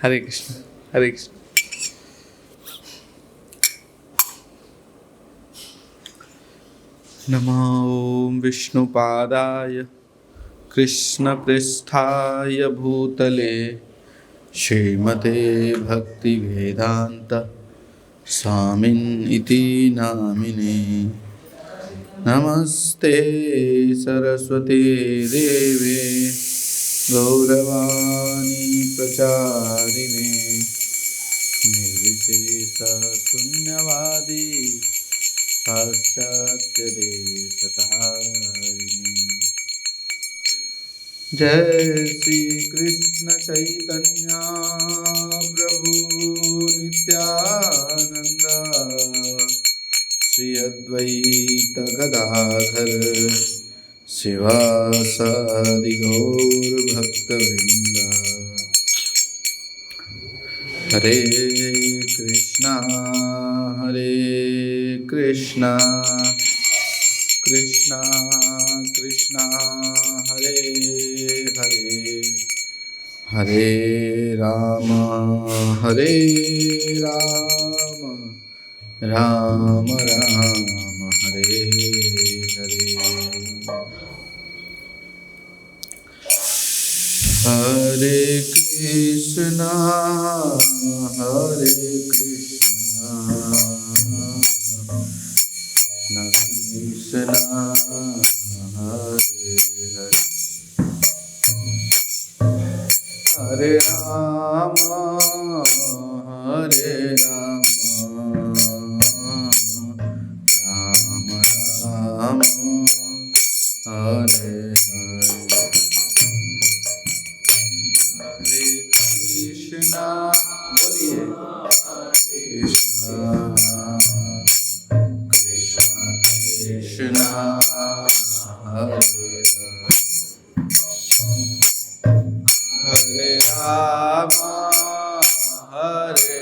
हरे कृष्ण हरे कृष्ण। नमो ॐ विष्णुपादाय कृष्णपृष्ठाय भूतले श्रीमते भक्तिवेदान्त स्वामिन् इति नामिने। नमस्ते सरस्वती देवे गौरवाणी प्रचारिणे निर्विशेषशून्यवादी पाश्चात्यदेशतारिणे। जय श्री कृष्ण चैतन्य प्रभु नित्यानंद श्री अद्वैत गदाधर शिवासादि गौर भक्तवृंद। हरे कृष्णा कृष्णा कृष्णा हरे हरे, हरे राम राम राम हरे हरे। हरे कृष्णा कृष्णा हरे हरे, हरे राम राम राम हरे हरे। हरे कृष्णा बोलिए कृष्णा कृष्णा हरे हरे, हरे राम हरे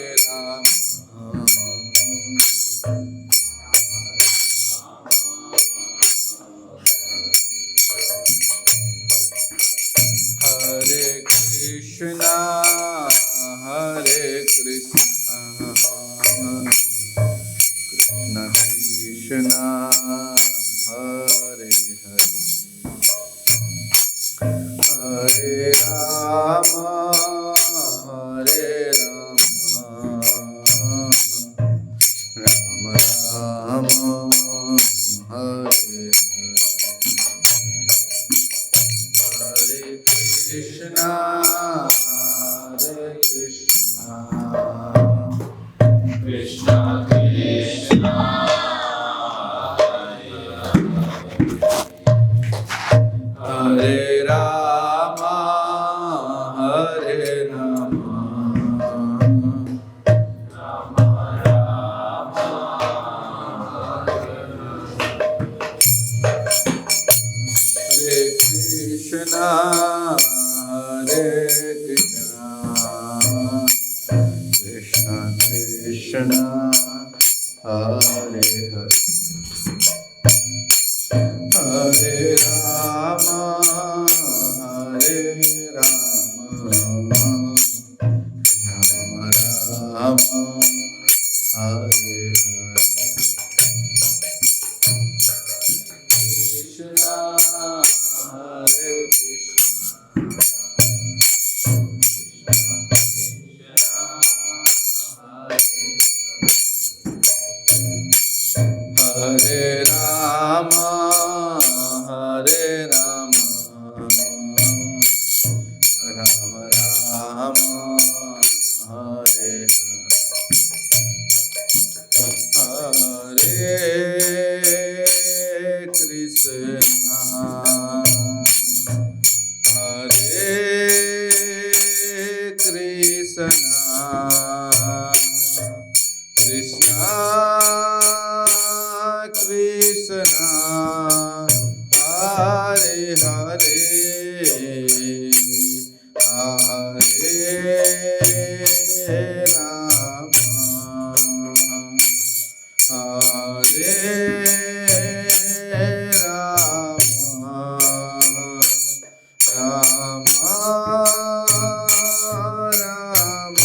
कृष्णा कृष्ण कृष्णा हरे हरे, हरे राम राम राम हरे हरे, हरे कृष्णा कृष्णा कृष्णा हरे राम राम राम हरे कृष्णा कृष्णा कृष्णा हरे हरे, हरे राम राम राम हरे हरे। कृष्णा हरे कृष्णा हरे राम राम राम हरे हरे, हरे कृष्णा कृष्णा कृष्णा हरे हरे, हरे राम हरे राम राम राम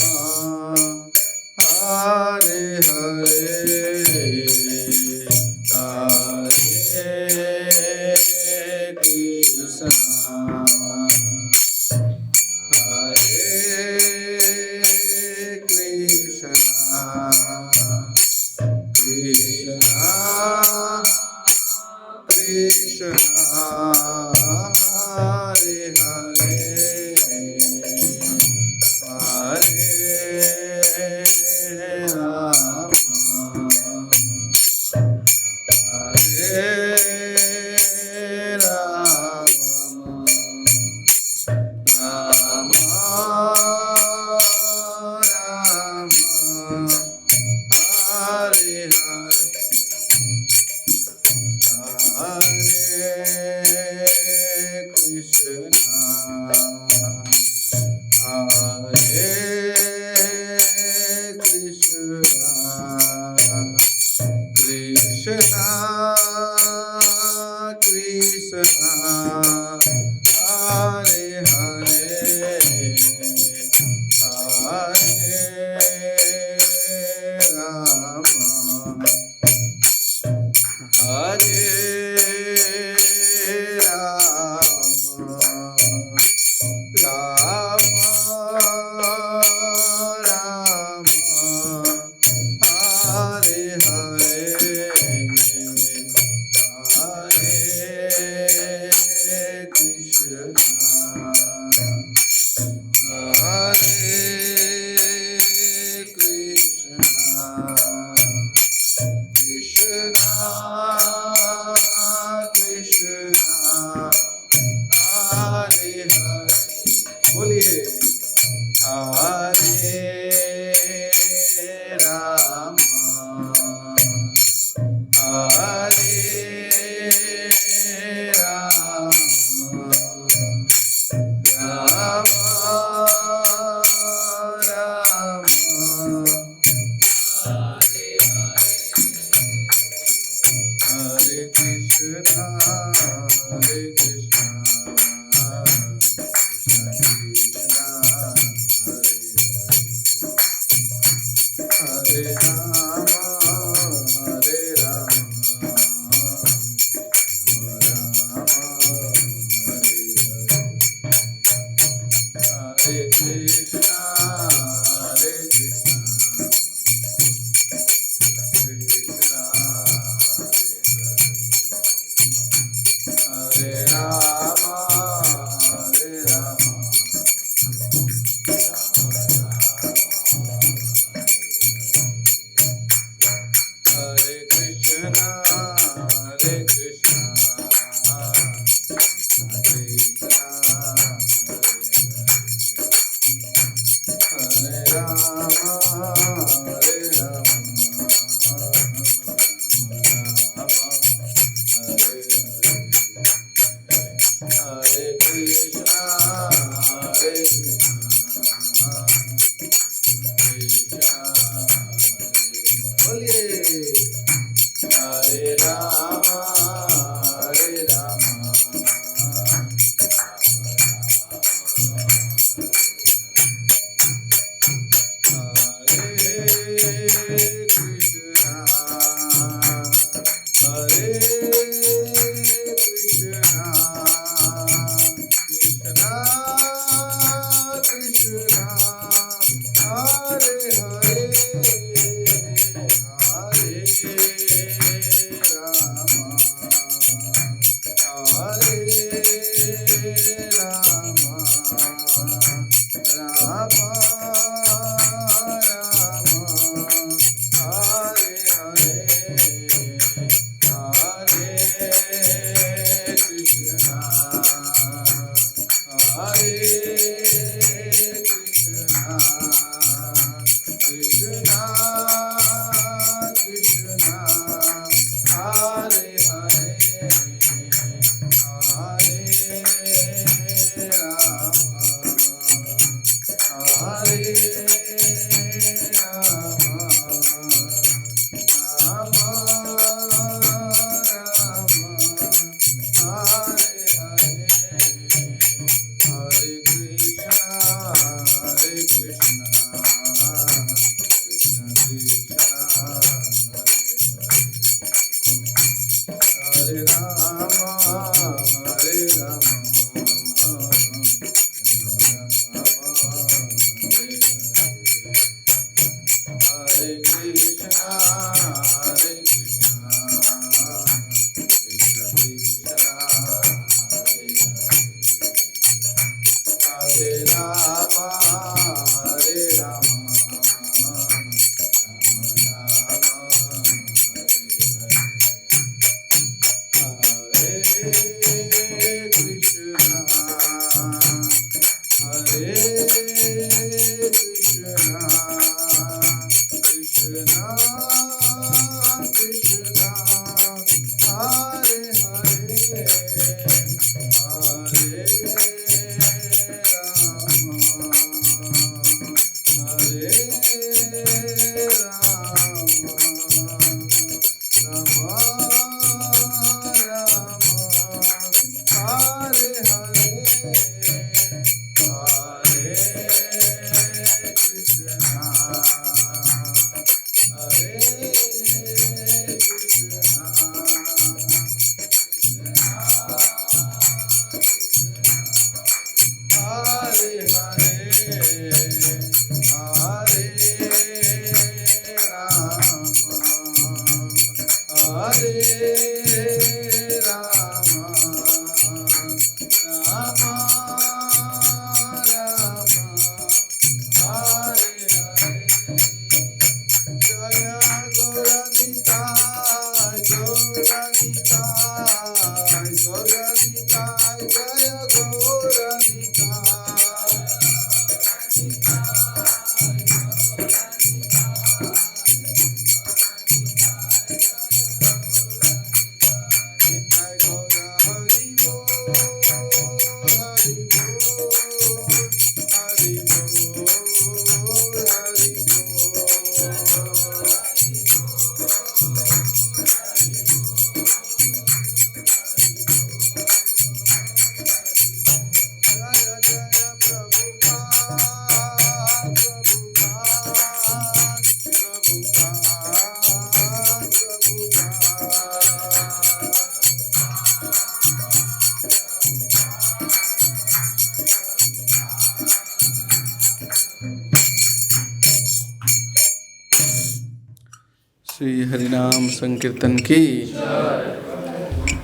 श्री हरिनाम संकीर्तन की,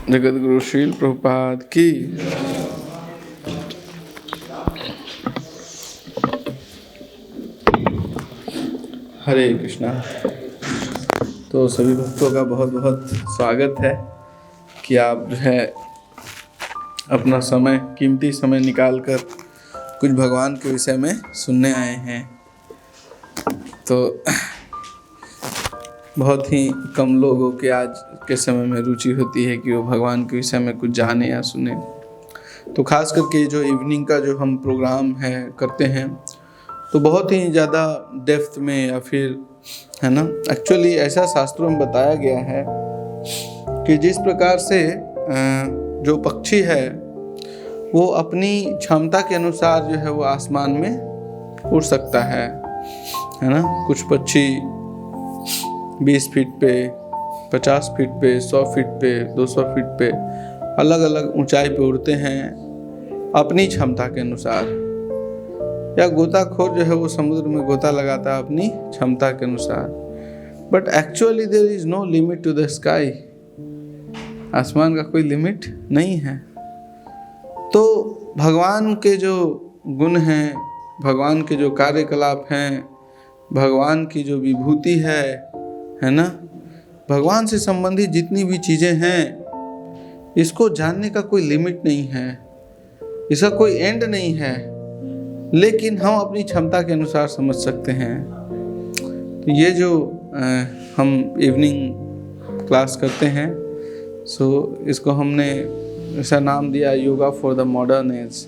जगत गुरु श्रील प्रभुपाद की। हरे कृष्णा। तो सभी भक्तों का बहुत बहुत स्वागत है कि आप जो है अपना समय, कीमती समय निकालकर कुछ भगवान के विषय में सुनने आए हैं। तो बहुत ही कम लोगों के आज के समय में रुचि होती है कि वो भगवान के विषय में कुछ जाने या सुने। तो खास करके जो इवनिंग का जो हम प्रोग्राम है करते हैं, तो बहुत ही ज़्यादा डेप्थ में या फिर है ना, एक्चुअली ऐसा शास्त्रों में बताया गया है कि जिस प्रकार से जो पक्षी है वो अपनी क्षमता के अनुसार जो है वो आसमान में उड़ सकता है ना। कुछ पक्षी 20 फीट पे, 50 फीट पे, 100 फीट पे, 200 फीट पे अलग अलग ऊंचाई पे उड़ते हैं अपनी क्षमता के अनुसार। या गोताखोर जो है वो समुद्र में गोता लगाता है अपनी क्षमता के अनुसार। But actually there is no limit to the sky. आसमान का कोई लिमिट नहीं है। तो भगवान के जो गुण हैं, भगवान के जो कार्यकलाप हैं, भगवान की जो विभूति है ना, भगवान से संबंधित जितनी भी चीज़ें हैं, इसको जानने का कोई लिमिट नहीं है, इसका कोई एंड नहीं है। लेकिन हम अपनी क्षमता के अनुसार समझ सकते हैं। तो ये जो हम इवनिंग क्लास करते हैं, सो इसको हमने ऐसा नाम दिया yoga for the modern age.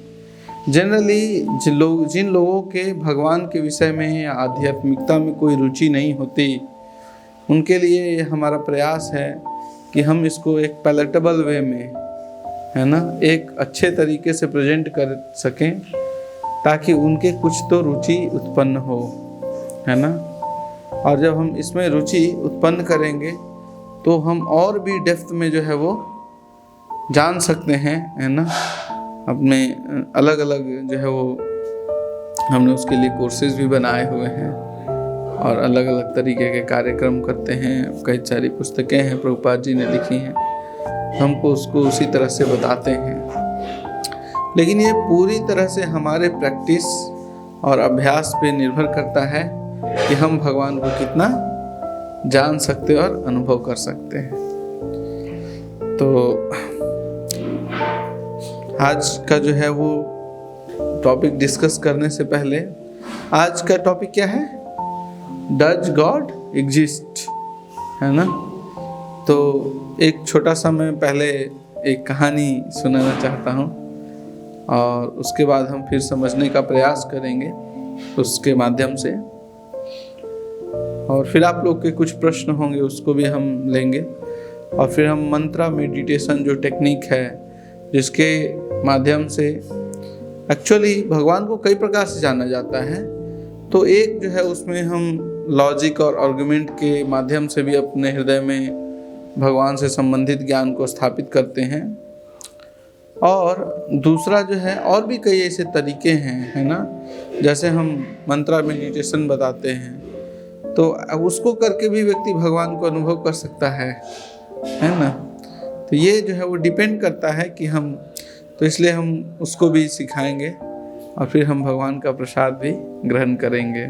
Generally जिन लोगों के भगवान के विषय में या आध्यात्मिकता में कोई रुचि नहीं होती, उनके लिए ये हमारा प्रयास है कि हम इसको एक पैलेटेबल वे में, है ना, एक अच्छे तरीके से प्रेजेंट कर सकें, ताकि उनके कुछ तो रुचि उत्पन्न हो, है ना। और जब हम इसमें रुचि उत्पन्न करेंगे तो हम और भी डेप्थ में जो है वो जान सकते हैं, है ना। अपने अलग अलग जो है वो हमने उसके लिए कोर्सेज भी बनाए हुए हैं और अलग अलग तरीके के कार्यक्रम करते हैं। कई सारी पुस्तकें हैं प्रभुपाद जी ने लिखी हैं, हमको उसको उसी तरह से बताते हैं। लेकिन ये पूरी तरह से हमारे प्रैक्टिस और अभ्यास पे निर्भर करता है कि हम भगवान को कितना जान सकते और अनुभव कर सकते हैं। तो आज का जो है वो टॉपिक डिस्कस करने से पहले, आज का टॉपिक क्या है? डज गॉड एग्जिस्ट, है ना। तो एक छोटा सा मैं पहले एक कहानी सुनाना चाहता हूँ और उसके बाद हम फिर समझने का प्रयास करेंगे उसके माध्यम से, और फिर आप लोग के कुछ प्रश्न होंगे उसको भी हम लेंगे, और फिर हम मंत्रा मेडिटेशन जो टेक्निक है जिसके माध्यम से एक्चुअली भगवान को कई प्रकार से जाना जाता है, तो एक जो है उसमें हम लॉजिक और आर्गुमेंट के माध्यम से भी अपने हृदय में भगवान से संबंधित ज्ञान को स्थापित करते हैं, और दूसरा जो है और भी कई ऐसे तरीके हैं, है ना। जैसे हम मंत्रा मेडिटेशन बताते हैं, तो उसको करके भी व्यक्ति भगवान को अनुभव कर सकता है है ना। तो ये जो है वो डिपेंड करता है कि हम, तो इसलिए हम उसको भी सिखाएंगे और फिर हम भगवान का प्रसाद भी ग्रहण करेंगे।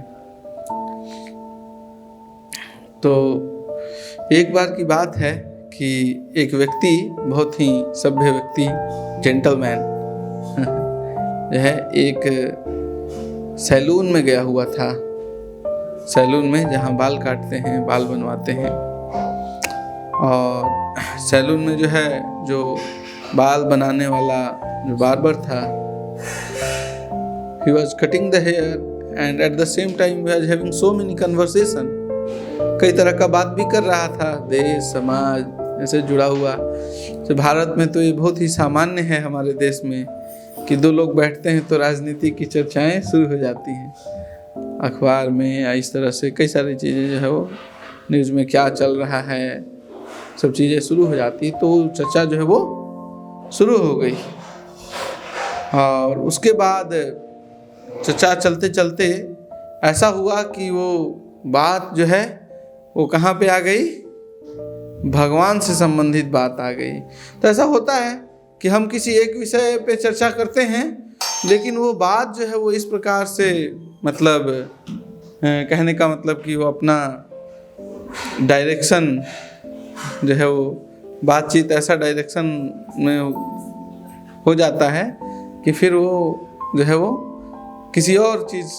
तो एक बार की बात है कि एक व्यक्ति, बहुत ही सभ्य व्यक्ति, जेंटलमैन जो है, एक सैलून में गया हुआ था। सैलून में जहाँ बाल काटते हैं, बाल बनवाते हैं। और सैलून में जो है, जो बाल बनाने वाला जो बार्बर था, he was cutting the hair and at the same time we was having so many conversation। कई तरह का बात भी कर रहा था, देश समाज ऐसे जुड़ा हुआ। तो भारत में तो ये बहुत ही सामान्य है हमारे देश में कि दो लोग बैठते हैं तो राजनीति की चर्चाएं शुरू हो जाती हैं अखबार में, या इस तरह से कई सारी चीज़ें जो है वो न्यूज़ में क्या चल रहा है, सब चीज़ें शुरू हो जाती। तो चर्चा जो है वो शुरू हो गई और उसके बाद चर्चा चलते चलते ऐसा हुआ कि वो बात जो है वो कहाँ पे आ गई, भगवान से संबंधित बात आ गई। तो ऐसा होता है कि हम किसी एक विषय पे चर्चा करते हैं, लेकिन वो बात जो है वो इस प्रकार से, मतलब कहने का मतलब कि वो अपना डायरेक्शन जो है वो बातचीत ऐसा डायरेक्शन में हो जाता है कि फिर वो जो है वो किसी और चीज़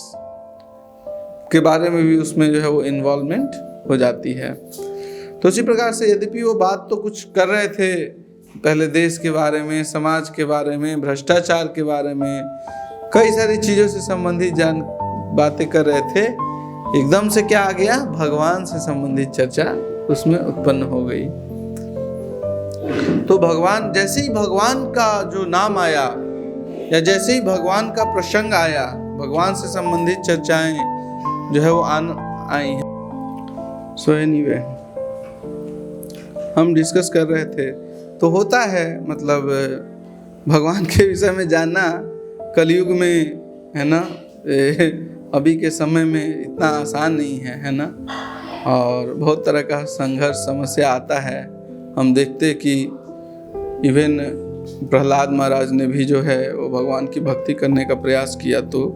के बारे में भी उसमें जो है वो इन्वॉल्वमेंट हो जाती है। तो उसी प्रकार से यद्यपि वो बात तो कुछ कर रहे थे पहले देश के बारे में, समाज के बारे में, भ्रष्टाचार के बारे में, कई सारी चीज़ों से संबंधित बातें कर रहे थे, एकदम से क्या आ गया, भगवान से संबंधित चर्चा उसमें उत्पन्न हो गई। तो भगवान, जैसे ही भगवान का जो नाम आया या जैसे ही भगवान का प्रसंग आया, भगवान से संबंधित चर्चाएं जो है वो आई हैं। सो एनीवे, हम डिस्कस कर रहे थे, तो होता है मतलब भगवान के विषय में जानना कलयुग में, है ना, अभी के समय में इतना आसान नहीं है ना। और बहुत तरह का संघर्ष समस्या आता है। हम देखते कि इवन प्रहलाद महाराज ने भी जो है वो भगवान की भक्ति करने का प्रयास किया, तो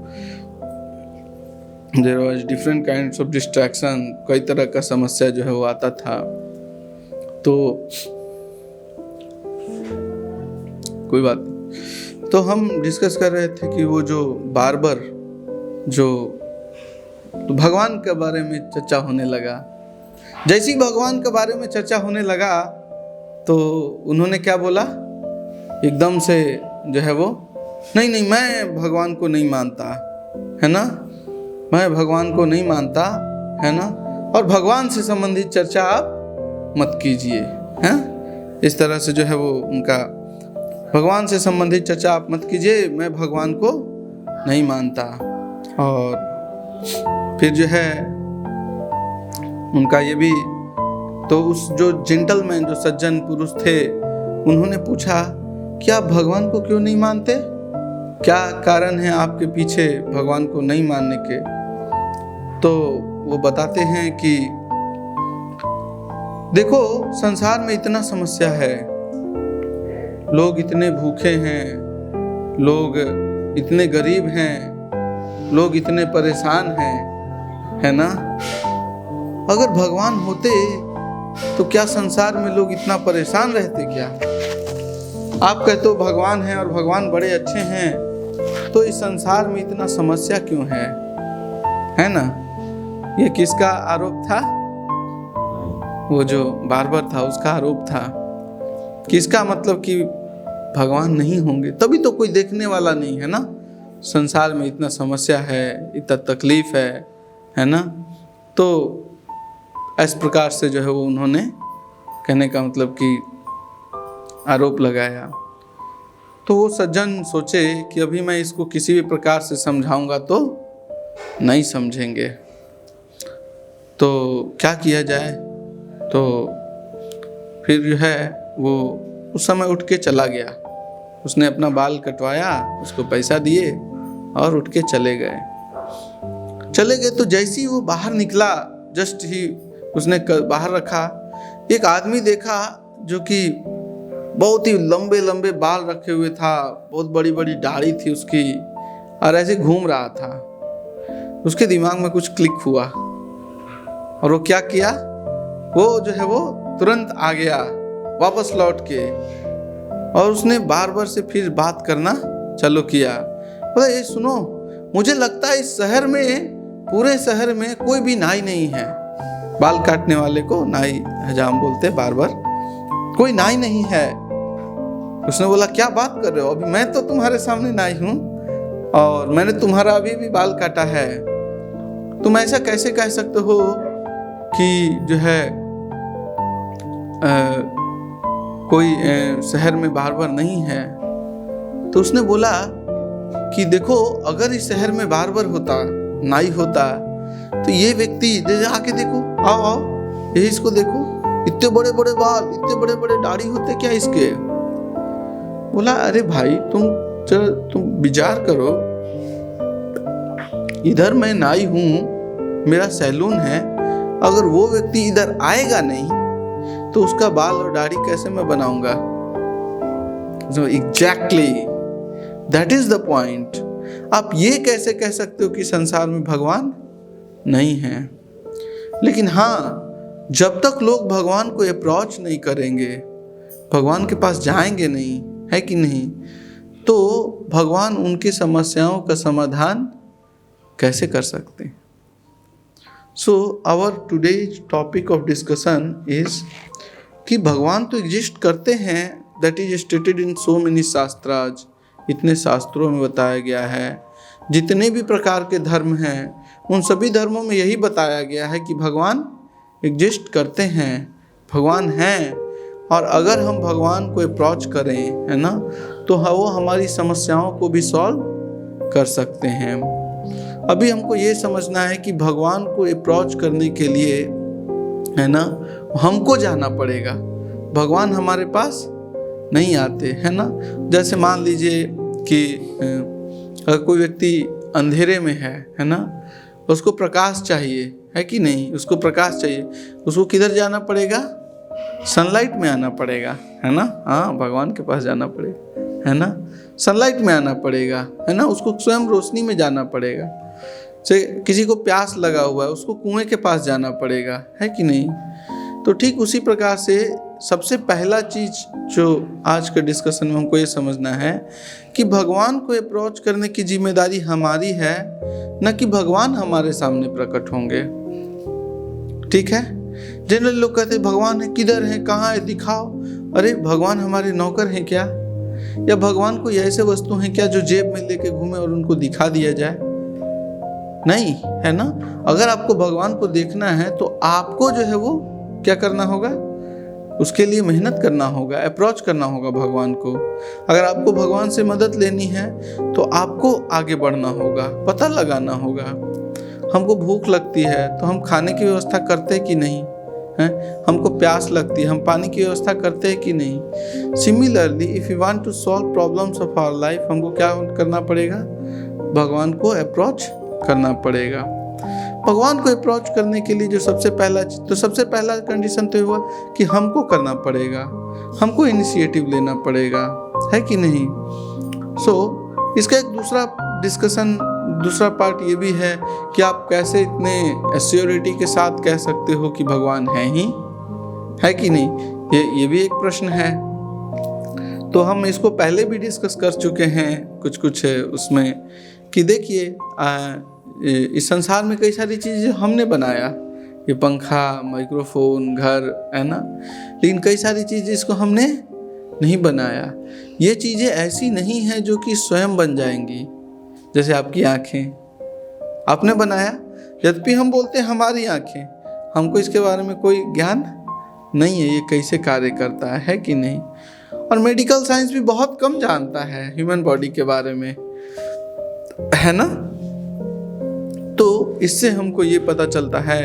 there was different kinds of distraction, कई तरह का समस्या जो है वो आता था। तो कोई बात नहीं, तो हम डिस्कस कर रहे थे कि वो जो बार्बर जो, तो भगवान के बारे में चर्चा होने लगा। जैसे ही भगवान के बारे में चर्चा होने लगा तो उन्होंने क्या बोला, एकदम से जो है वो, नहीं नहीं मैं भगवान को नहीं मानता, है ना, मैं भगवान को नहीं मानता, है ना, और भगवान से संबंधित चर्चा आप मत कीजिए, हैं। इस तरह से जो है वो उनका, भगवान से संबंधित चर्चा आप मत कीजिए, मैं भगवान को नहीं मानता। और फिर जो है उनका ये भी, तो उस जो जेंटलमैन, जो सज्जन पुरुष थे, उन्होंने पूछा कि आप भगवान को क्यों नहीं मानते, क्या कारण है आपके पीछे भगवान को नहीं मानने के। तो वो बताते हैं कि देखो, संसार में इतना समस्या है, लोग इतने भूखे हैं, लोग इतने गरीब हैं, लोग इतने परेशान हैं, है ना। अगर भगवान होते तो क्या संसार में लोग इतना परेशान रहते क्या। आप कहते हो भगवान है और भगवान बड़े अच्छे हैं, तो इस संसार में इतना समस्या क्यों है ना। ये किसका आरोप था, वो जो बार्बर था उसका आरोप था। किसका, मतलब कि भगवान नहीं होंगे तभी तो कोई देखने वाला नहीं है ना। संसार में इतना समस्या है, इतना तकलीफ है ना। तो इस प्रकार से जो है वो उन्होंने, कहने का मतलब कि आरोप लगाया। तो वो सज्जन सोचे कि अभी मैं इसको किसी भी प्रकार से समझाऊंगा तो नहीं समझेंगे, तो क्या किया जाए। तो फिर जो है वो उस समय उठ के चला गया, उसने अपना बाल कटवाया, उसको पैसा दिए और उठ के चले गए। तो जैसे ही वो बाहर निकला, जस्ट ही उसने बाहर रखा, एक आदमी देखा जो कि बहुत ही लंबे लंबे बाल रखे हुए था, बहुत बड़ी बड़ी दाढ़ी थी उसकी, और ऐसे घूम रहा था। उसके दिमाग में कुछ क्लिक हुआ और वो क्या किया, वो जो है वो तुरंत आ गया वापस लौट के, और उसने बार बार से फिर बात करना चालू किया। बोला ये सुनो, मुझे लगता है इस शहर में, पूरे शहर में कोई भी नाई नहीं है। बाल काटने वाले को नाई हजाम बोलते बार बार, कोई नाई नहीं है। उसने बोला क्या बात कर रहे हो, अभी मैं तो तुम्हारे सामने नाई हूं और मैंने तुम्हारा अभी भी बाल काटा है, तुम ऐसा कैसे कह सकते हो कि जो है कोई शहर में बार बार नहीं है। तो उसने बोला कि देखो, अगर इस शहर में बार बार होता, नाई होता, तो ये व्यक्ति आके देखो, आओ आओ, ये इसको देखो, इतने बड़े बड़े बाल, इतने बड़े बड़े दाढ़ी होते क्या इसके। बोला अरे भाई तुम विचार करो, इधर मैं नाई हूं, मेरा सैलून है, अगर वो व्यक्ति इधर आएगा नहीं तो उसका बाल और दाढ़ी कैसे मैं बनाऊंगा। Exactly that is the point. आप ये कैसे कह सकते हो कि संसार में भगवान नहीं है। लेकिन हाँ, जब तक लोग भगवान को अप्रोच नहीं करेंगे, भगवान के पास जाएंगे नहीं, है कि नहीं, तो भगवान उनकी समस्याओं का समाधान कैसे कर सकते हैं। So our today's topic of discussion is कि भगवान तो एग्जिस्ट करते हैं, that is stated in so many shastras, इतने शास्त्रों में बताया गया है। जितने भी प्रकार के धर्म हैं, उन सभी धर्मों में यही बताया गया है कि भगवान एग्जिस्ट करते हैं, भगवान हैं, और अगर हम भगवान को अप्रोच करें, है ना, तो वो हमारी समस्याओं को भी सॉल्व कर सकते हैं। अभी हमको ये समझना है कि भगवान को अप्रोच करने के लिए, है ना, हमको जाना पड़ेगा, भगवान हमारे पास नहीं आते, है ना। जैसे मान लीजिए कि अगर कोई व्यक्ति अंधेरे में है ना, उसको प्रकाश चाहिए, है कि नहीं, उसको प्रकाश चाहिए, उसको किधर जाना पड़ेगा, सनलाइट में आना पड़ेगा, है ना। हाँ, भगवान के पास जाना पड़ेगा, है ना, सनलाइट में आना पड़ेगा, है ना, उसको स्वयं रोशनी में जाना पड़ेगा। से किसी को प्यास लगा हुआ है, उसको कुएं के पास जाना पड़ेगा, है कि नहीं। तो ठीक उसी प्रकार से सबसे पहला चीज जो आज के डिस्कशन में हमको ये समझना है कि भगवान को अप्रोच करने की जिम्मेदारी हमारी है, न कि भगवान हमारे सामने प्रकट होंगे। ठीक है। जनरल लोग कहते हैं भगवान है, किधर है, कहाँ है, दिखाओ। अरे भगवान हमारे नौकर हैं क्या, या भगवान कोई ऐसे वस्तु हैं क्या जो जेब में लेके घूमे और उनको दिखा दिया जाए। नहीं, है ना। अगर आपको भगवान को देखना है तो आपको जो है वो क्या करना होगा, उसके लिए मेहनत करना होगा, अप्रोच करना होगा भगवान को। अगर आपको भगवान से मदद लेनी है तो आपको आगे बढ़ना होगा, पता लगाना होगा। हमको भूख लगती है तो हम खाने की व्यवस्था करते हैं कि नहीं, हैं? हमको प्यास लगती है, हम पानी की व्यवस्था करते हैं कि नहीं। Similarly if you want to solve problems of our life, हमको क्या करना पड़ेगा, भगवान को अप्रोच करना पड़ेगा। भगवान को अप्रोच करने के लिए जो सबसे पहला कंडीशन तो हुआ कि हमको करना पड़ेगा, हमको इनिशिएटिव लेना पड़ेगा, है कि नहीं। सो इसका एक दूसरा पार्ट ये भी है कि आप कैसे इतने एश्योरिटी के साथ कह सकते हो कि भगवान है ही, है कि नहीं, ये भी एक प्रश्न है। तो हम इसको पहले भी डिस्कस कर चुके हैं कुछ उसमें कि देखिए इस संसार में कई सारी चीज़ें हमने बनाया, ये पंखा, माइक्रोफोन, घर, है ना, लेकिन कई सारी चीज़ें इसको हमने नहीं बनाया। ये चीज़ें ऐसी नहीं हैं जो कि स्वयं बन जाएंगी। जैसे आपकी आँखें आपने बनाया, यद्यपि हम बोलते हैं हमारी आँखें, हमको इसके बारे में कोई ज्ञान नहीं है ये कैसे कार्य करता है कि नहीं। और मेडिकल साइंस भी बहुत कम जानता है ह्यूमन बॉडी के बारे में, है ना। तो इससे हमको ये पता चलता है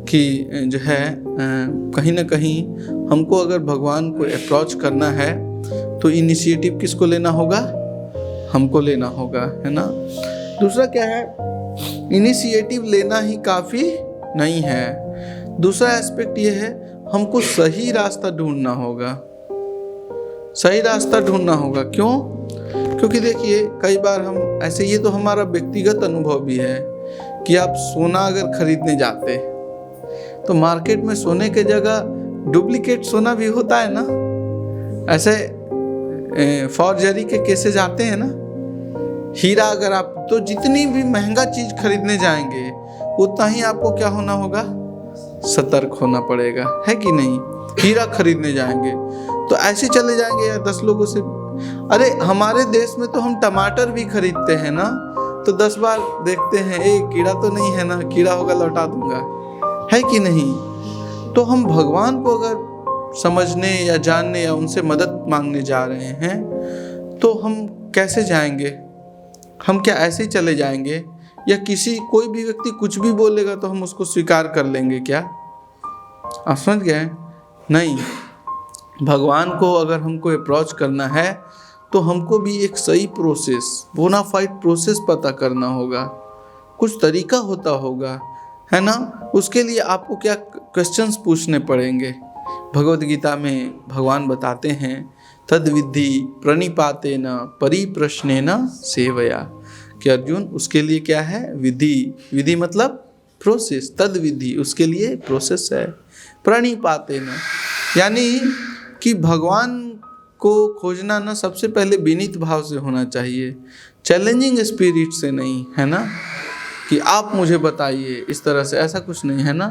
कि जो है कहीं ना कहीं हमको अगर भगवान को अप्रोच करना है तो इनिशिएटिव किसको लेना होगा, हमको लेना होगा, है ना। दूसरा क्या है, इनिशिएटिव लेना ही काफ़ी नहीं है। दूसरा एस्पेक्ट ये है हमको सही रास्ता ढूंढना होगा, सही रास्ता ढूंढना होगा। क्यों? क्योंकि देखिए कई बार हम ऐसे, ये तो हमारा व्यक्तिगत अनुभव भी है कि आप सोना अगर खरीदने जाते तो मार्केट में सोने के जगह डुप्लीकेट सोना भी होता है ना। ऐसे फॉर्जरी के केसेस आते हैं ना। हीरा अगर आप तो जितनी भी महंगा चीज खरीदने जाएंगे उतना ही आपको क्या होना होगा, सतर्क होना पड़ेगा, है कि नहीं। हीरा खरीदने जाएंगे तो ऐसे चले जाएंगे या 10 लोगों से, अरे हमारे देश में तो हम टमाटर भी खरीदते हैं ना, तो 10 बार देखते हैं, कीड़ा तो नहीं है ना, कीड़ा होगा लौटा दूंगा, है कि नहीं। तो हम भगवान को अगर समझने या जानने या उनसे मदद मांगने जा रहे हैं तो हम कैसे जाएंगे? हम क्या ऐसे ही चले जाएंगे, या कोई भी व्यक्ति कुछ भी बोलेगा तो हम उसको स्वीकार कर लेंगे क्या? आप समझ गए? नहीं, भगवान को अगर हमको अप्रोच करना है तो हमको भी एक सही प्रोसेस, बोनाफाइड प्रोसेस पता करना होगा, कुछ तरीका होता होगा, है ना। उसके लिए आपको क्या क्वेश्चंस पूछने पड़ेंगे। भगवद गीता में भगवान बताते हैं, तद विद्धि प्रणिपातेन परिप्रश्नेन सेवया, कि अर्जुन उसके लिए क्या है, विधि मतलब प्रोसेस, तद विधि उसके लिए प्रोसेस है। प्रणिपातेन यानी कि भगवान को खोजना ना सबसे पहले विनीत भाव से होना चाहिए, चैलेंजिंग स्पिरिट से नहीं, है ना, कि आप मुझे बताइए इस तरह से, ऐसा कुछ नहीं, है ना।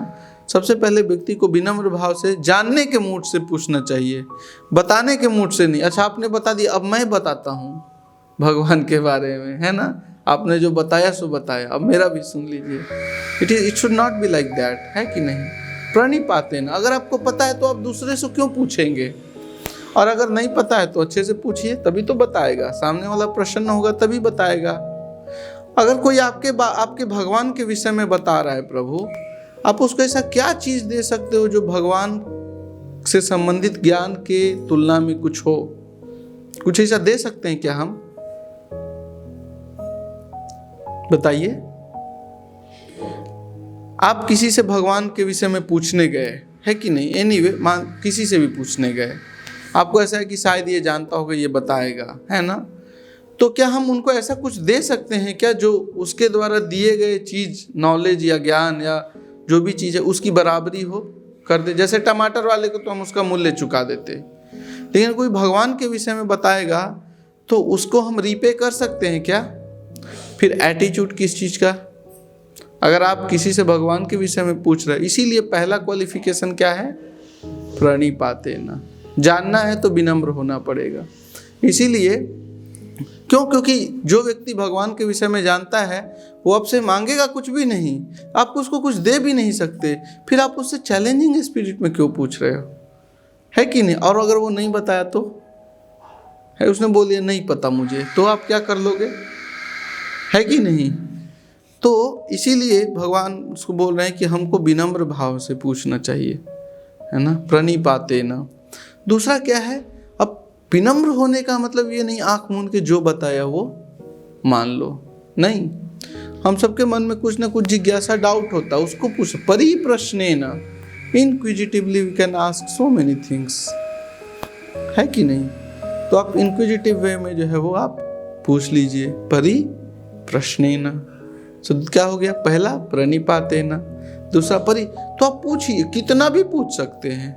सबसे पहले व्यक्ति को विनम्र भाव से जानने के मूड से पूछना चाहिए, बताने के मूड से नहीं। अच्छा आपने बता दिया, अब मैं बताता हूँ भगवान के बारे में, है ना, आपने जो बताया सो बताया, अब मेरा भी सुन लीजिए। It should not be like that, है कि नहीं। प्रणिपातेन, अगर आपको पता है तो आप दूसरे से क्यों पूछेंगे, और अगर नहीं पता है तो अच्छे से पूछिए, तभी तो बताएगा, सामने वाला प्रसन्न होगा तभी बताएगा। अगर कोई आपके भगवान के विषय में बता रहा है प्रभु, आप उसको ऐसा क्या चीज दे सकते हो जो भगवान से संबंधित ज्ञान के तुलना में कुछ हो, कुछ ऐसा दे सकते हैं क्या हम? बताइए। आप किसी से भगवान के विषय में पूछने गए, है कि नहीं, एनीवे किसी से भी पूछने गए, आपको ऐसा है कि शायद ये जानता होगा, ये बताएगा, है ना, तो क्या हम उनको ऐसा कुछ दे सकते हैं क्या जो उसके द्वारा दिए गए चीज, नॉलेज या ज्ञान या जो भी चीज़ है उसकी बराबरी हो, कर दे। जैसे टमाटर वाले को तो हम उसका मूल्य चुका देते, लेकिन कोई भगवान के विषय में बताएगा तो उसको हम रीपे कर सकते हैं क्या? फिर एटीट्यूड किस चीज़ का? अगर आप किसी से भगवान के विषय में पूछ रहे हैं, इसीलिए पहला क्वालिफिकेशन क्या है, प्रणिपातेन, जानना है तो विनम्र होना पड़ेगा। इसीलिए क्योंकि जो व्यक्ति भगवान के विषय में जानता है वो आपसे मांगेगा कुछ भी नहीं, आप उसको कुछ दे भी नहीं सकते, फिर आप उससे चैलेंजिंग स्पिरिट में क्यों पूछ रहे हो, है कि नहीं। और अगर वो नहीं बताया तो, है, उसने बोल दिया नहीं पता मुझे, तो आप क्या कर लोगे, है कि नहीं। तो इसीलिए भगवान उसको बोल रहे हैं कि हमको विनम्र भाव से पूछना चाहिए, है ना, प्रणिपातेन। दूसरा क्या है, अब विनम्र होने का मतलब ये नहीं आंख मूंद के जो बताया वो मान लो, नहीं। हम सबके मन में कुछ ना कुछ जिज्ञासा, डाउट होता है, उसको पूछ, परिप्रश्नेन, inquisitively we can ask so many things, है कि नहीं। तो आप इनक्विजिटिव वे में जो है वो आप पूछ लीजिए, परिप्रश्नेन। तो क्या हो गया, पहला प्रणिपातेन, दूसरा परि, तो आप पूछिए, कितना भी पूछ सकते हैं,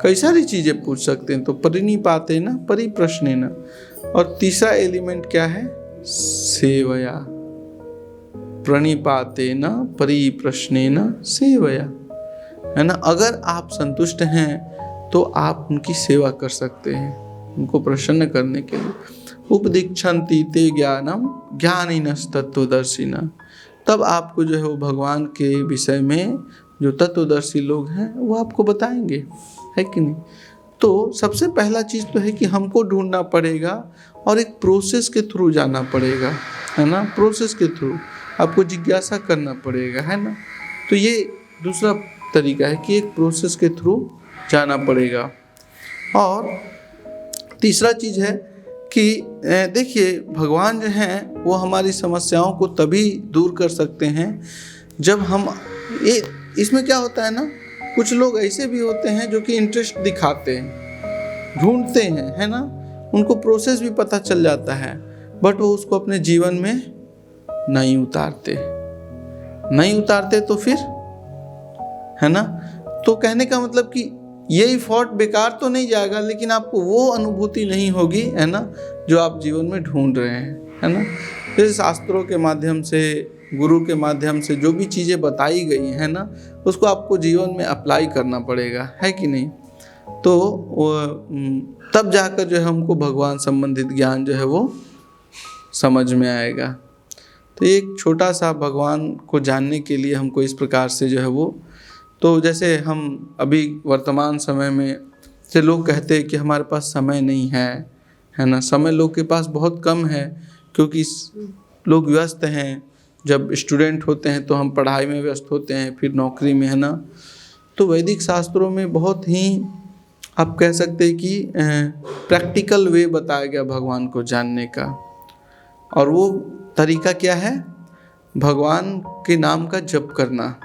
कई सारी चीजें पूछ सकते हैं, तो प्रणिपातेन परिप्रश्नेन। और तीसरा एलिमेंट क्या है, सेवया, प्रणिपातेन परिप्रश्नेन सेवया, है ना। अगर आप संतुष्ट हैं तो आप उनकी सेवा कर सकते हैं, उनको प्रसन्न करने के लिए। उपदीक्षन्ति ते ज्ञानम ज्ञानिनस्तत्त्वदर्शिनः, तब आपको जो है वो भगवान के विषय में जो तत्वदर्शी लोग हैं वो आपको बताएंगे, है कि नहीं। तो सबसे पहला चीज़ तो है कि हमको ढूंढना पड़ेगा और एक प्रोसेस के थ्रू जाना पड़ेगा, है ना, प्रोसेस के थ्रू आपको जिज्ञासा करना पड़ेगा, है ना। तो ये दूसरा तरीका है कि एक प्रोसेस के थ्रू जाना पड़ेगा। और तीसरा चीज़ है कि देखिए भगवान जो हैं वो हमारी समस्याओं को तभी दूर कर सकते हैं जब हम, ये इसमें क्या होता है ना कुछ लोग ऐसे भी होते हैं जो कि इंटरेस्ट दिखाते हैं, ढूंढते हैं, है ना, उनको प्रोसेस भी पता चल जाता है, बट वो उसको अपने जीवन में नहीं उतारते तो फिर, है ना, तो कहने का मतलब कि ये एफर्ट बेकार तो नहीं जाएगा, लेकिन आपको वो अनुभूति नहीं होगी, है ना, जो आप जीवन में ढूंढ रहे हैं, है ना। जैसे शास्त्रों के माध्यम से, गुरु के माध्यम से जो भी चीज़ें बताई गई है ना, उसको आपको जीवन में अप्लाई करना पड़ेगा, है कि नहीं। तो तब जाकर जो है हमको भगवान संबंधित ज्ञान जो है वो समझ में आएगा। तो एक छोटा सा भगवान को जानने के लिए हमको इस प्रकार से जो है वो, तो जैसे हम अभी वर्तमान समय में से लोग कहते हैं कि हमारे पास समय नहीं है ना, समय लोग के पास बहुत कम है, क्योंकि लोग व्यस्त हैं। जब स्टूडेंट होते हैं तो हम पढ़ाई में व्यस्त होते हैं, फिर नौकरी में, है ना। तो वैदिक शास्त्रों में बहुत ही आप कह सकते हैं कि प्रैक्टिकल वे बताया गया भगवान को जानने का, और वो तरीका क्या है, भगवान के नाम का जप करना।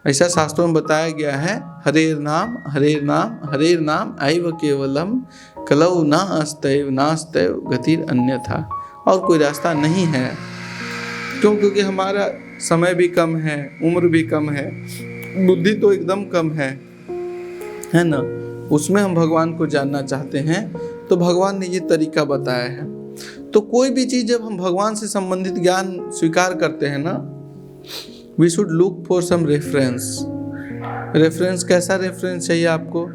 ऐसा शास्त्रों में बताया गया है, हरेर नाम ऐव केवलम कलौ नास्तैव गतिर अन्यथा। और कोई रास्ता नहीं है, क्योंकि हमारा समय भी कम है, उम्र भी कम है, बुद्धि तो एकदम कम है ना। उसमें हम भगवान को जानना चाहते हैं तो भगवान ने ये तरीका बताया है। तो कोई भी चीज़ जब हम भगवान से संबंधित ज्ञान स्वीकार करते हैं ना, we should look for some reference. कैसा रेफरेंस चाहिए आपको,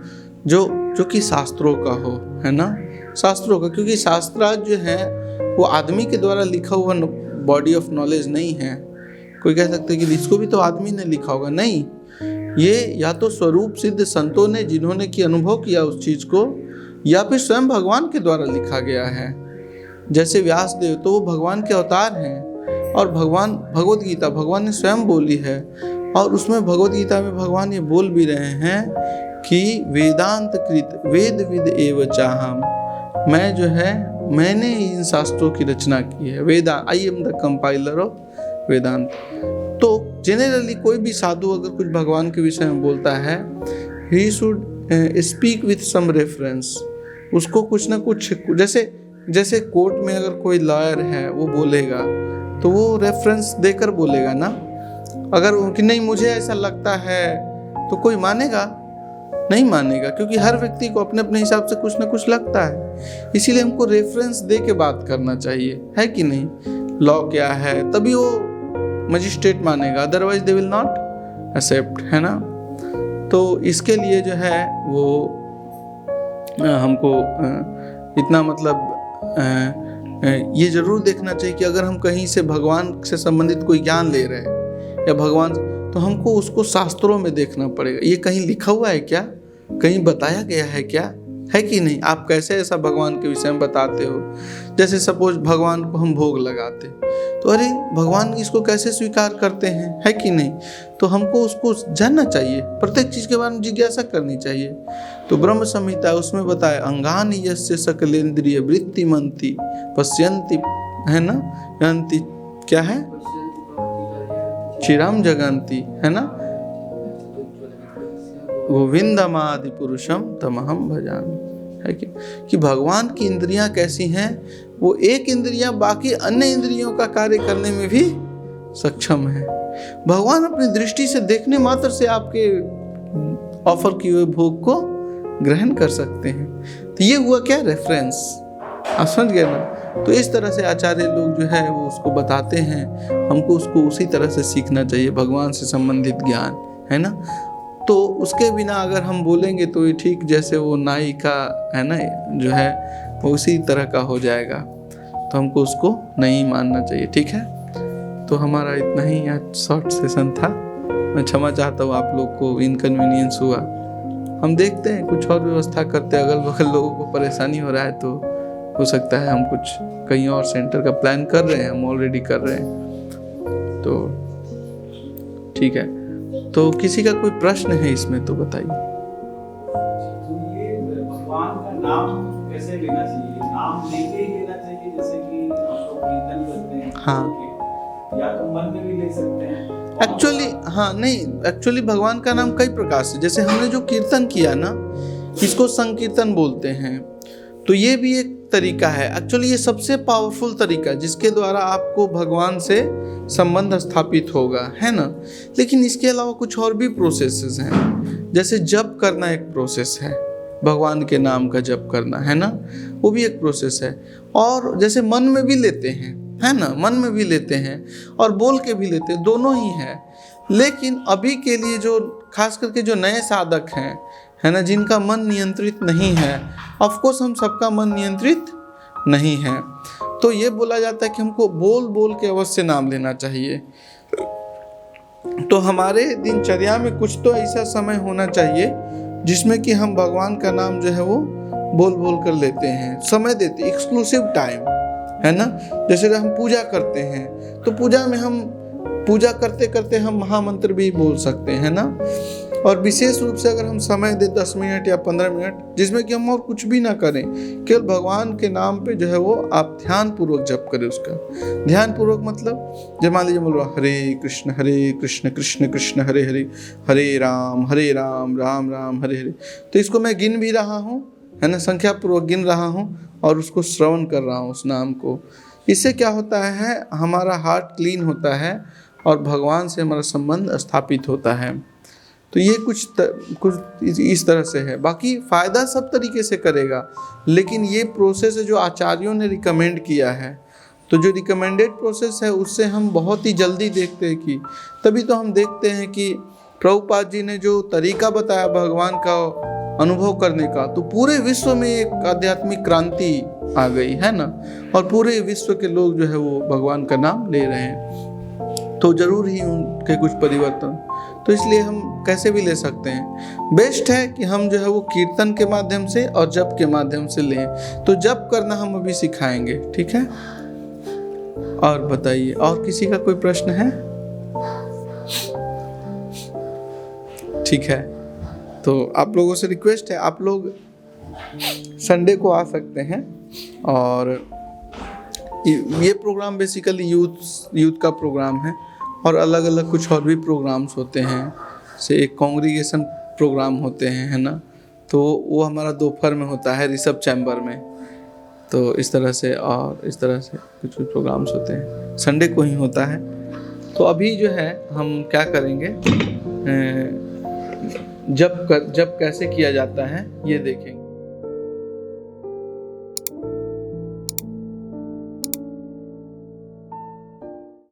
जो कि शास्त्रों का हो, है ना, शास्त्रों का, क्योंकि शास्त्रार्थ जो है वो आदमी के द्वारा लिखा हुआ बॉडी ऑफ नॉलेज नहीं है। कोई कह सकते हैं कि इसको भी तो आदमी ने लिखा होगा, नहीं, ये या तो स्वरूप सिद्ध संतों ने, जिन्होंने कि अनुभव किया उस चीज़ को, या फिर स्वयं भगवान के द्वारा लिखा गया है। जैसे व्यास देव तो वो भगवान के अवतार हैं, और भगवत गीता भगवान ने स्वयं बोली है, और उसमें भगवत गीता में भगवान ये बोल भी रहे हैं कि वेदांत कृत वेद विद एव चाहम, मैं जो है मैंने इन शास्त्रों की रचना की है, Vedanta, I am the compiler of Vedanta. तो जनरली कोई भी साधु अगर कुछ भगवान के विषय में बोलता है, he should speak with some reference. उसको कुछ ना कुछ, जैसे कोर्ट में अगर कोई लॉयर है वो बोलेगा तो वो रेफरेंस देकर बोलेगा ना। अगर कि नहीं मुझे ऐसा लगता है, तो कोई मानेगा नहीं मानेगा, क्योंकि हर व्यक्ति को अपने अपने हिसाब से कुछ ना कुछ लगता है। इसीलिए हमको रेफरेंस दे के बात करना चाहिए, है कि नहीं। लॉ क्या है तभी वो मजिस्ट्रेट मानेगा, otherwise they will not accept, है ना। तो इसके लिए जो है वो हमको इतना मतलब ये जरूर देखना चाहिए कि अगर हम कहीं से भगवान से संबंधित कोई ज्ञान ले रहे हैं या भगवान, तो हमको उसको शास्त्रों में देखना पड़ेगा। ये कहीं लिखा हुआ है क्या, कहीं बताया गया है क्या, है कि नहीं। आप कैसे ऐसा भगवान के विषय में बताते हो। जैसे सपोज भगवान को हम भोग लगाते, तो अरे भगवान इसको कैसे स्वीकार करते हैं, है कि नहीं। तो हमको उसको जानना चाहिए, प्रत्येक चीज़ के बारे में जिज्ञासा करनी चाहिए। तो ब्रह्म संहिता उसमें बताया, अंगानि यस्य सकलेन्द्रिय वृत्ति मंति पश्यन्ति, है ना, यन्ति, क्या है, चिराम जगंती, है ना, गोविंदमादि पुरुषम तमहम भजामि, है कि भगवान की इंद्रियां कैसी हैं, वो एक इंद्रियां बाकी अन्य इंद्रियों का कार्य करने में भी सक्षम है। भगवान अपनी दृष्टि से देखने मात्र से आपके ऑफर किए हुए भोग को ग्रहण कर सकते हैं। तो ये हुआ क्या, रेफरेंस, आप समझ गए ना। तो इस तरह से आचार्य लोग जो है वो उसको बताते हैं, हमको उसको उसी तरह से सीखना चाहिए, भगवान से संबंधित ज्ञान, है ना। तो उसके बिना अगर हम बोलेंगे तो ये ठीक जैसे वो नाई का, है ना, जो है वो उसी तरह का हो जाएगा। तो हमको उसको नहीं मानना चाहिए, ठीक है। तो हमारा इतना ही आज शॉर्ट सेशन था। मैं क्षमा चाहता हूँ आप लोग को इनकन्वीनियंस हुआ। हम देखते हैं कुछ और व्यवस्था करते हैं, अगल बगल लोगों को परेशानी हो रहा है तो हो सकता है हम कुछ कहीं और सेंटर का प्लान कर रहे हैं, हम ऑलरेडी कर रहे हैं। तो ठीक है, तो किसी का कोई प्रश्न है इसमें तो बताइए। तो ये भगवान का नाम कैसे लेना चाहिए, नाम लेके ही लेना चाहिए, जैसे कि हम लोग कीर्तन करते हैं, हाँ, या तो मन में भी ले सकते हैं। एक्चुअली हाँ नहीं, एक्चुअली भगवान का नाम कई प्रकार से, जैसे हमने जो कीर्तन किया ना, इसको संकीर्तन बोलते हैं, तो ये भी एक तरीका है। एक्चुअली ये सबसे पावरफुल तरीका जिसके द्वारा आपको भगवान से संबंध स्थापित होगा, है ना। लेकिन इसके अलावा कुछ और भी प्रोसेसेस हैं, जैसे जप करना एक प्रोसेस है, भगवान के नाम का जप करना, है ना, वो भी एक प्रोसेस है। और जैसे मन में भी लेते हैं, है ना, मन में भी लेते हैं और बोल के भी लेते हैं, दोनों ही है। लेकिन अभी के लिए जो खास करके जो नए साधक हैं, है ना, जिनका मन नियंत्रित नहीं है, ऑफ कोर्स हम सबका मन नियंत्रित नहीं है, तो ये बोला जाता है कि हमको बोल बोल के अवश्य नाम लेना चाहिए। तो हमारे दिनचर्या में कुछ तो ऐसा समय होना चाहिए जिसमें कि हम भगवान का नाम जो है वो बोल बोल कर लेते हैं, समय देते, एक्सक्लूसिव टाइम, है ना। जैसे जब हम पूजा करते हैं तो पूजा में हम पूजा करते करते हम महामंत्र भी बोल सकते हैं ना। और विशेष रूप से अगर हम समय दें 10 मिनट या 15 मिनट, जिसमें कि हम और कुछ भी ना करें, केवल भगवान के नाम पे जो है वो आप ध्यान पूर्वक जप करें। उसका ध्यान पूर्वक मतलब जब मान लीजिए बोल रहा हरे कृष्ण कृष्ण कृष्ण हरे हरे, हरे राम राम राम हरे हरे, तो इसको मैं गिन भी रहा हूँ, है ना, संख्या पूर्वक गिन रहा हूँ और उसको श्रवण कर रहा हूँ उस नाम को। इससे क्या होता है, हमारा हार्ट क्लीन होता है और भगवान से हमारा संबंध स्थापित होता है। तो ये कुछ इस तरह से है। बाकी फ़ायदा सब तरीके से करेगा, लेकिन ये प्रोसेस है जो आचार्यों ने रिकमेंड किया है। तो जो रिकमेंडेड प्रोसेस है उससे हम बहुत ही जल्दी देखते हैं कि, तभी तो हम देखते हैं कि प्रभुपाद जी ने जो तरीका बताया भगवान का अनुभव करने का, तो पूरे विश्व में एक आध्यात्मिक क्रांति आ गई, है ना, और पूरे विश्व के लोग जो है वो भगवान का नाम ले रहे हैं। तो जरूर ही उनके कुछ परिवर्तन, तो इसलिए हम कैसे भी ले सकते हैं। बेस्ट है कि हम जो है वो कीर्तन के माध्यम से और जप के माध्यम से लें। तो जप करना हम अभी सिखाएंगे, ठीक है। और बताइए, और किसी का कोई प्रश्न है? ठीक है, तो आप लोगों से रिक्वेस्ट है, आप लोग संडे को आ सकते हैं। और ये प्रोग्राम बेसिकली यूथ का प्रोग्राम है, और अलग अलग कुछ और भी प्रोग्राम्स होते हैं, जैसे एक कांग्रीगेशन प्रोग्राम होते हैं, है ना, तो वो हमारा दोपहर में होता है ऋषभ चैम्बर में। तो इस तरह से और इस तरह से कुछ प्रोग्राम्स होते हैं, संडे को ही होता है। तो अभी जो है हम क्या करेंगे, जब कैसे किया जाता है ये देखेंगे।